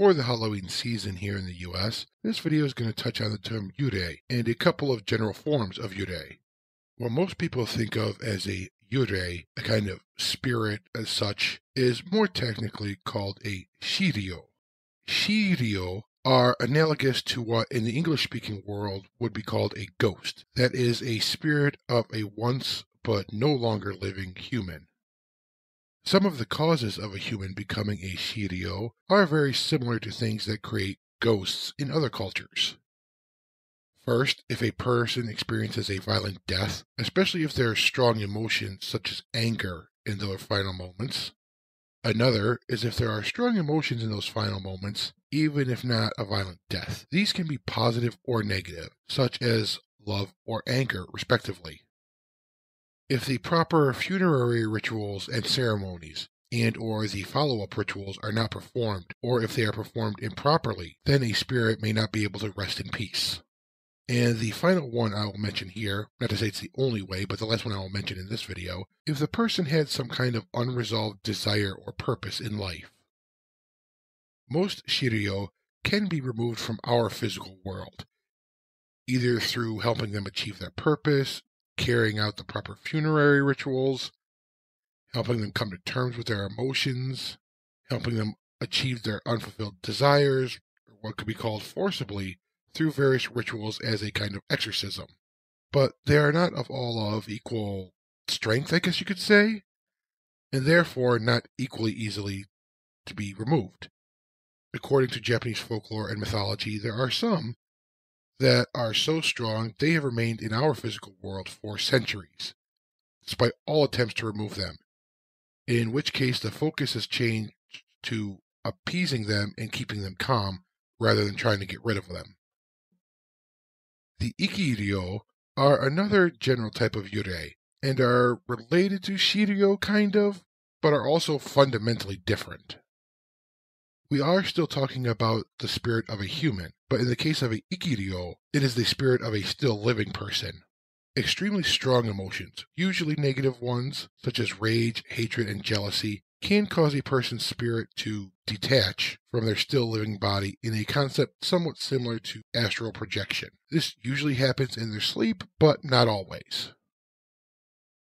For the Halloween season here in the US, this video is going to touch on the term yurei and a couple of general forms of yurei. What most people think of as a yurei, a kind of spirit as such, is more technically called a Shiryō. Shiryō are analogous to what in the English-speaking world would be called a ghost, that is, a spirit of a once but no longer living human. Some of the causes of a human becoming a Shiryō are very similar to things that create ghosts in other cultures. First, if a person experiences a violent death, especially if there are strong emotions such as anger in those final moments. Another is if there are strong emotions in those final moments, even if not a violent death. These can be positive or negative, such as love or anger, respectively. If the proper funerary rituals and ceremonies and/or the follow-up rituals are not performed, or if they are performed improperly, then a spirit may not be able to rest in peace. And the final one I will mention here, not to say it's the only way, but the last one I will mention in this video, if the person had some kind of unresolved desire or purpose in life. Most Shiryō can be removed from our physical world, either through helping them achieve their purpose, carrying out the proper funerary rituals, helping them come to terms with their emotions, helping them achieve their unfulfilled desires, or what could be called forcibly, through various rituals as a kind of exorcism. But they are not all of equal strength, I guess you could say, and therefore not equally easily to be removed. According to Japanese folklore and mythology, there are some that are so strong they have remained in our physical world for centuries, despite all attempts to remove them, in which case the focus has changed to appeasing them and keeping them calm rather than trying to get rid of them. The Ikiryō are another general type of yurei, and are related to Shiryō kind of, but are also fundamentally different. We are still talking about the spirit of a human, but in the case of a Ikiryō, it is the spirit of a still living person. Extremely strong emotions, usually negative ones, such as rage, hatred, and jealousy, can cause a person's spirit to detach from their still living body in a concept somewhat similar to astral projection. This usually happens in their sleep, but not always.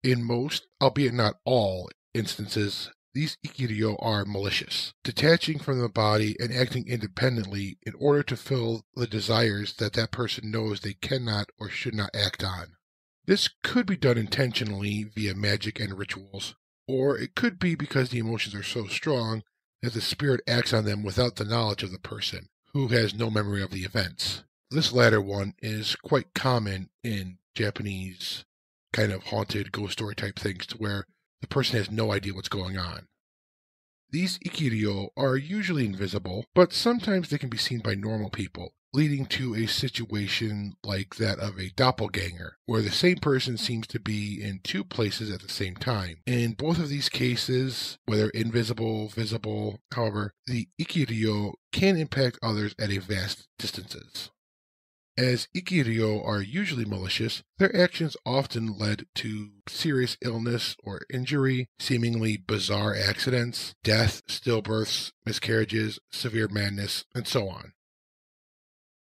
In most, albeit not all, instances, these Ikiryō are malicious, detaching from the body and acting independently in order to fill the desires that that person knows they cannot or should not act on. This could be done intentionally via magic and rituals, or it could be because the emotions are so strong that the spirit acts on them without the knowledge of the person, who has no memory of the events. This latter one is quite common in Japanese kind of haunted ghost story type things, to where the person has no idea what's going on. These Ikiryō are usually invisible, but sometimes they can be seen by normal people, leading to a situation like that of a doppelganger, where the same person seems to be in two places at the same time. In both of these cases, whether invisible, visible, however, the Ikiryō can impact others at a vast distances. As Ikiryō are usually malicious, their actions often led to serious illness or injury, seemingly bizarre accidents, death, stillbirths, miscarriages, severe madness, and so on.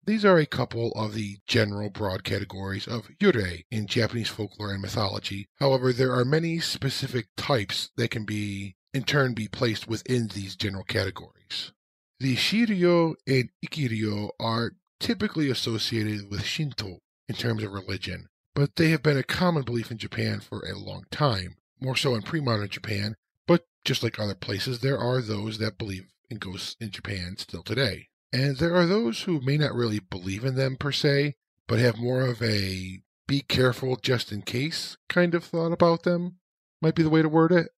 These are a couple of the general broad categories of yurei in Japanese folklore and mythology. However, there are many specific types that can in turn be placed within these general categories. The Shiryō and Ikiryō are typically associated with Shinto in terms of religion, but they have been a common belief in Japan for a long time, more so in pre-modern Japan, but just like other places, there are those that believe in ghosts in Japan still today. And there are those who may not really believe in them per se, but have more of a be careful just in case kind of thought about them, might be the way to word it.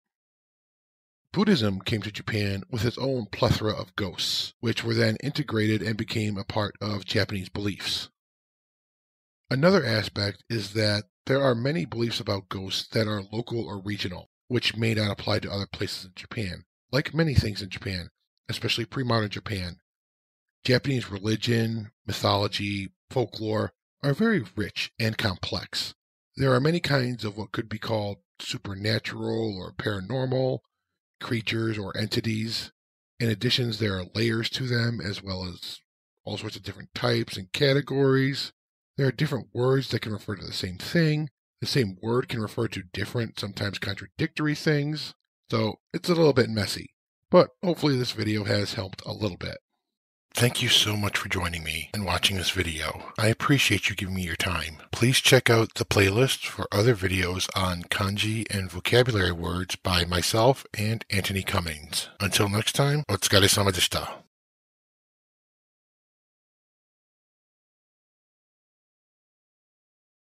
Buddhism came to Japan with its own plethora of ghosts, which were then integrated and became a part of Japanese beliefs. Another aspect is that there are many beliefs about ghosts that are local or regional, which may not apply to other places in Japan. Like many things in Japan, especially pre-modern Japan, Japanese religion, mythology, folklore are very rich and complex. There are many kinds of what could be called supernatural or paranormal creatures or entities, In addition, there are layers to them, as well as all sorts of different types and categories. There are different words that can refer to the same thing. The same word can refer to different, sometimes contradictory things. So it's a little bit messy, but hopefully this video has helped a little bit. Thank you so much for joining me and watching this video. I appreciate you giving me your time. Please check out the playlist for other videos on kanji and vocabulary words by myself and Anthony Cummings. Until next time, お疲れ様でした.